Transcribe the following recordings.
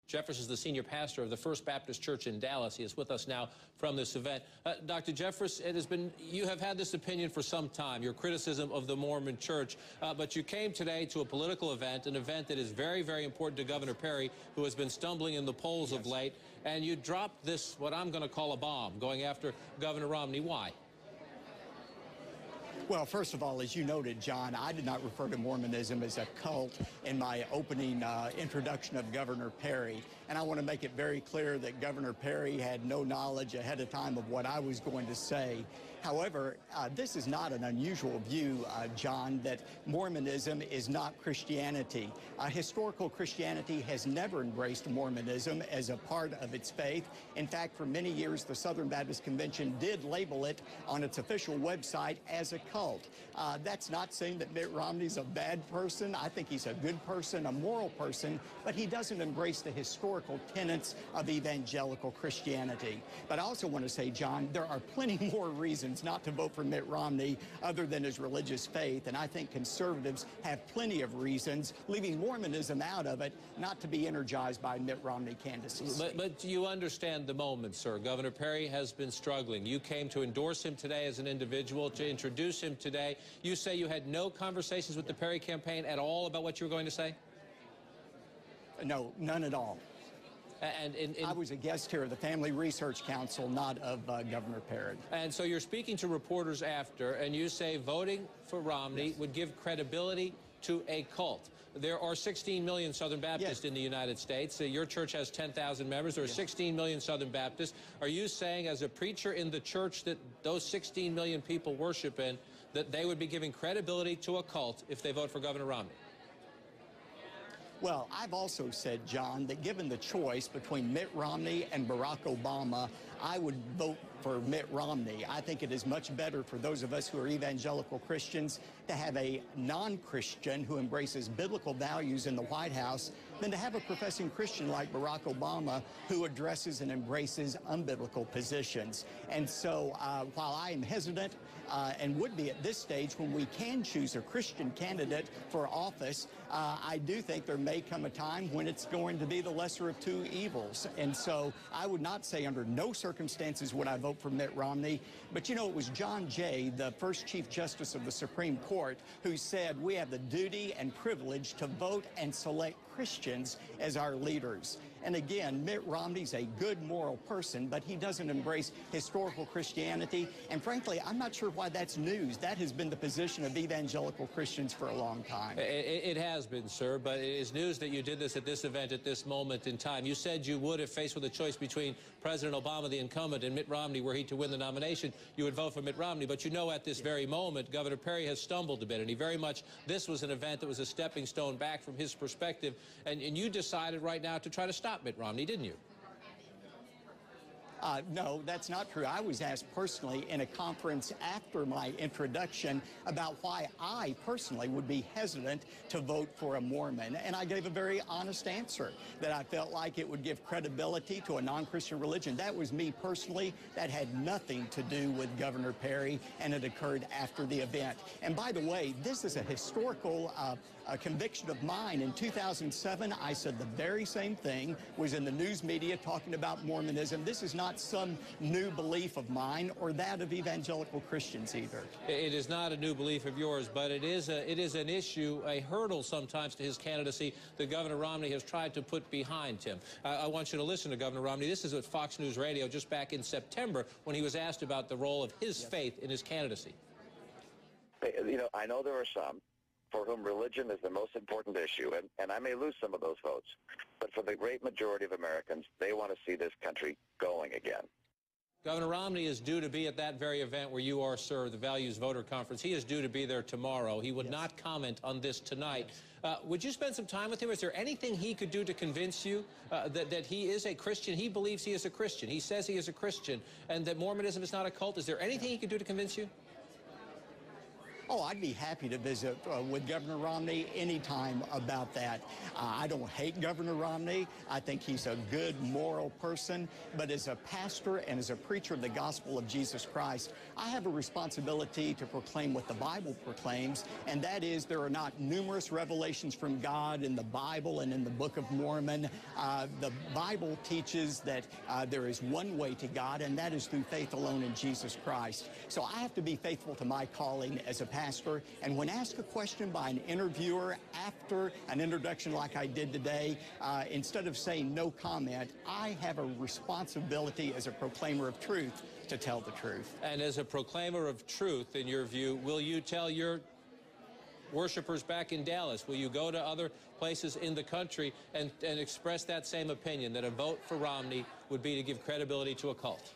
Jeffress is the senior pastor of the First Baptist Church in Dallas. He is with us now from this event. Dr. Jeffress, you have had this opinion for some time, your criticism of the Mormon Church, but you came today to a political event, an event that is very, very important to Governor Perry, who has been stumbling in the polls of late, and you dropped this, what I'm going to call a bomb, going after Governor Romney. Why? Well, first of all, as you noted, John, I did not refer to Mormonism as a cult in my opening introduction of Governor Perry. And I want to make it very clear that Governor Perry had no knowledge ahead of time of what I was going to say. However, this is not an unusual view, John, that Mormonism is not Christianity. Historical Christianity has never embraced Mormonism as a part of its faith. In fact, for many years, the Southern Baptist Convention did label it on its official website as a cult. That's not saying that Mitt Romney's a bad person. I think he's a good person, a moral person, but he doesn't embrace the historical tenets of evangelical Christianity. But I also want to say, John, there are plenty more reasons not to vote for Mitt Romney other than his religious faith, and I think conservatives have plenty of reasons, leaving Mormonism out of it, not to be energized by Mitt Romney candidacy. But you understand the moment, sir. Governor Perry has been struggling. You came to endorse him today as an individual, to introduce him today. You say you had no conversations with the Perry campaign at all about what you were going to say? No, none at all. I was a guest here of the Family Research Council, not of Governor Perry. And so you're speaking to reporters after, and you say voting for Romney would give credibility to a cult. There are 16 million Southern Baptists in the United States. Your church has 10,000 members. There are 16 million Southern Baptists. Are you saying, as a preacher in the church that those 16 million people worship in, that they would be giving credibility to a cult if they vote for Governor Romney? Well, I've also said, John, that given the choice between Mitt Romney and Barack Obama, I would vote for Mitt Romney. I think it is much better for those of us who are evangelical Christians to have a non-Christian who embraces biblical values in the White House than to have a professing Christian like Barack Obama who addresses and embraces unbiblical positions. And so while I am hesitant and would be at this stage when we can choose a Christian candidate for office, I do think there may come a time when it's going to be the lesser of two evils. And so I would not say under no circumstances would I vote for Mitt Romney. But, you know, it was John Jay, the first Chief Justice of the Supreme Court, who said we have the duty and privilege to vote and select Christians as our leaders. And again, Mitt Romney's a good moral person, but he doesn't embrace historical Christianity. And frankly, I'm not sure why that's news. That has been the position of evangelical Christians for a long time. It has been, sir, but it is news that you did this at this event at this moment in time. You said you would, if faced with a choice between President Obama, the incumbent, and Mitt Romney, were he to win the nomination, you would vote for Mitt Romney. But you know at this very moment, Governor Perry has stumbled a bit, and he very much, this was an event that was a stepping stone back from his perspective, and you decided right now to try to stop Mitt Romney, didn't you? No, that's not true. I was asked personally in a conference after my introduction about why I personally would be hesitant to vote for a Mormon. And I gave a very honest answer, that I felt like it would give credibility to a non-Christian religion. That was me personally. That had nothing to do with Governor Perry, and it occurred after the event. And by the way, this is a historical conviction of mine. In 2007, I said the very same thing, was in the news media talking about Mormonism. This is not some new belief of mine or that of evangelical Christians either. It is not a new belief of yours, but it is an issue, a hurdle sometimes to his candidacy that Governor Romney has tried to put behind him. I want you to listen to Governor Romney. This is at Fox News Radio just back in September when he was asked about the role of his faith in his candidacy. You know, I know there are some for whom religion is the most important issue, and I may lose some of those votes. But for the great majority of Americans, they want to see this country going again. Governor Romney is due to be at that very event where you are, sir, the Values Voter Conference. He is due to be there tomorrow. He would not comment on this tonight. Would you spend some time with him? Is there anything he could do to convince you that he is a Christian? He believes he is a Christian. He says he is a Christian, and that Mormonism is not a cult. Is there anything he could do to convince you? Oh, I'd be happy to visit with Governor Romney anytime about that. I don't hate Governor Romney. I think he's a good, moral person. But as a pastor and as a preacher of the gospel of Jesus Christ, I have a responsibility to proclaim what the Bible proclaims, and that is there are not numerous revelations from God in the Bible and in the Book of Mormon. The Bible teaches that there is one way to God, and that is through faith alone in Jesus Christ. So I have to be faithful to my calling as a pastor, and when asked a question by an interviewer after an introduction like I did today, instead of saying no comment, I have a responsibility as a proclaimer of truth to tell the truth. And as a proclaimer of truth, in your view, will you tell your worshipers back in Dallas, will you go to other places in the country and express that same opinion, that a vote for Romney would be to give credibility to a cult?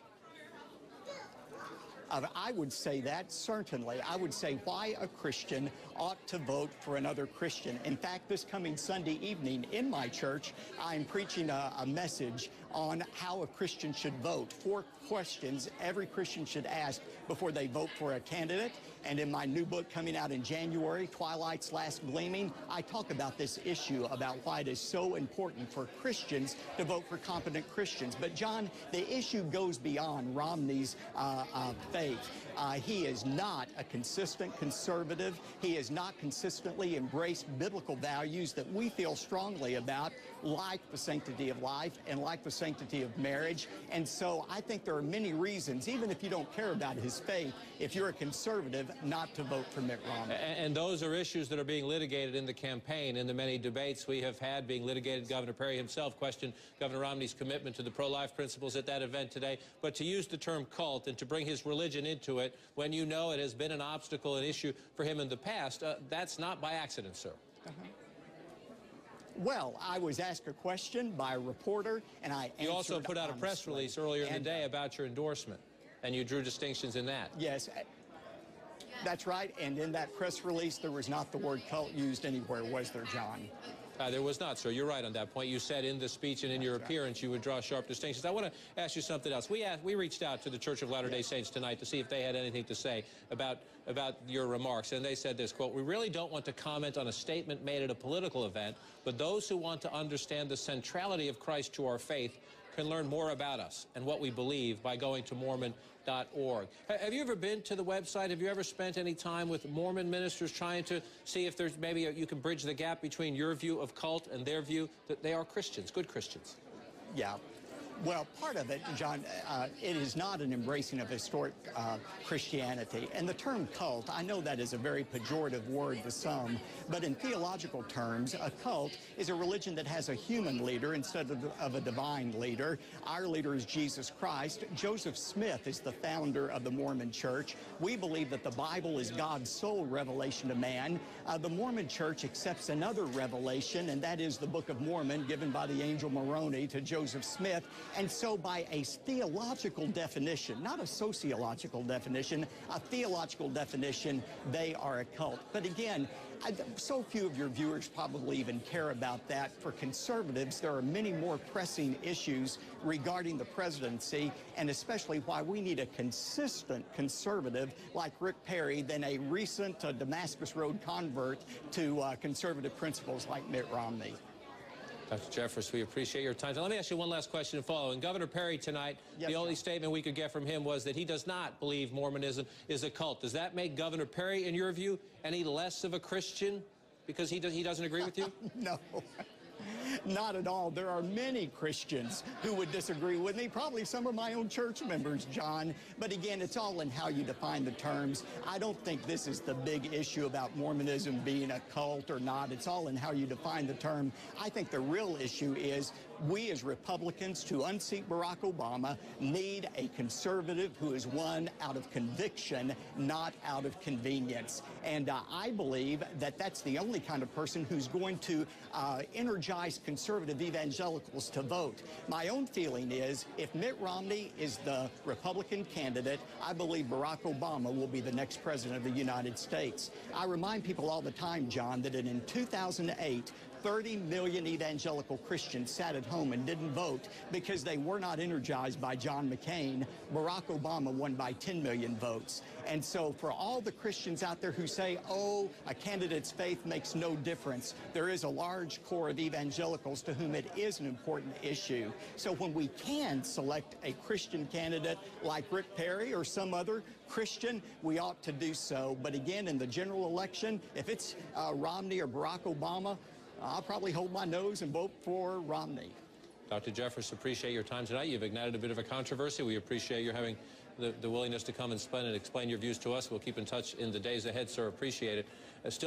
I would say that, certainly. I would say why a Christian ought to vote for another Christian. In fact, this coming Sunday evening in my church, I'm preaching a message on how a Christian should vote. 4 questions every Christian should ask before they vote for a candidate. And in my new book coming out in January, Twilight's Last Gleaming, I talk about this issue, about why it is so important for Christians to vote for competent Christians. But, John, the issue goes beyond Romney's faith. He is not a consistent conservative. He has not consistently embraced biblical values that we feel strongly about, like the sanctity of life and like the sanctity of marriage. And so I think there are many reasons, even if you don't care about his faith, if you're a conservative, not to vote for Mitt Romney. And those are issues that are being litigated in the campaign. In the many debates we have had being litigated, Governor Perry himself questioned Governor Romney's commitment to the pro-life principles at that event today. But to use the term cult and to bring his religion into it, when you know it has been an obstacle, an issue for him in the past, that's not by accident, sir. Well, I was asked a question by a reporter, and I answered. You also put out a press honestly. release earlier in the day about your endorsement, and you drew distinctions in that. Yes, that's right. And in that press release, there was not the word cult used anywhere, was there, John? There was not, sir. You're right on that point. You said in the speech and in your appearance you would draw sharp distinctions. I want to ask you something else. We reached out to the Church of Latter-day Saints tonight to see if they had anything to say about your remarks, and they said this, quote, "We really don't want to comment on a statement made at a political event, but those who want to understand the centrality of Christ to our faith can learn more about us and what we believe by going to Mormon.org. Have you ever been to the website? Have you ever spent any time with Mormon ministers trying to see if there's maybe you can bridge the gap between your view of cult and their view that they are Christians, good Christians? Yeah. Well, part of it, John, it is not an embracing of historic Christianity. And the term cult, I know that is a very pejorative word to some, but in theological terms, a cult is a religion that has a human leader instead of a divine leader. Our leader is Jesus Christ. Joseph Smith is the founder of the Mormon Church. We believe that the Bible is God's sole revelation to man. The Mormon Church accepts another revelation, and that is the Book of Mormon given by the angel Moroni to Joseph Smith. And so by a theological definition, not a sociological definition, a theological definition, they are a cult. But again, so few of your viewers probably even care about that. For conservatives, there are many more pressing issues regarding the presidency, and especially why we need a consistent conservative like Rick Perry than a recent Damascus Road convert to conservative principles like Mitt Romney. Dr. Jeffress, we appreciate your time. Now, let me ask you one last question to follow. And Governor Perry tonight, the only statement we could get from him was that he does not believe Mormonism is a cult. Does that make Governor Perry, in your view, any less of a Christian because he doesn't agree with you? No. Not at all. There are many Christians who would disagree with me, probably some of my own church members, John. But again, it's all in how you define the terms. I don't think this is the big issue about Mormonism being a cult or not. It's all in how you define the term. I think the real issue is we as Republicans to unseat Barack Obama need a conservative who is won out of conviction, not out of convenience. And I believe that that's the only kind of person who's going to energize conservative evangelicals to vote. My own feeling is if Mitt Romney is the Republican candidate, I believe Barack Obama will be the next president of the United States. I remind people all the time, John, that in 2008, 30 million evangelical Christians sat at home and didn't vote because they were not energized by John McCain. Barack Obama won by 10 million votes. And so for all the Christians out there who say, oh, a candidate's faith makes no difference, there is a large core of evangelicals to whom it is an important issue. So when we can select a Christian candidate like Rick Perry or some other Christian, we ought to do so. But again, in the general election, if it's Romney or Barack Obama, I'll probably hold my nose and vote for Romney. Dr. Jeffress, appreciate your time tonight. You've ignited a bit of a controversy. We appreciate you having the willingness to come and explain your views to us. We'll keep in touch in the days ahead, sir. Appreciate it. Still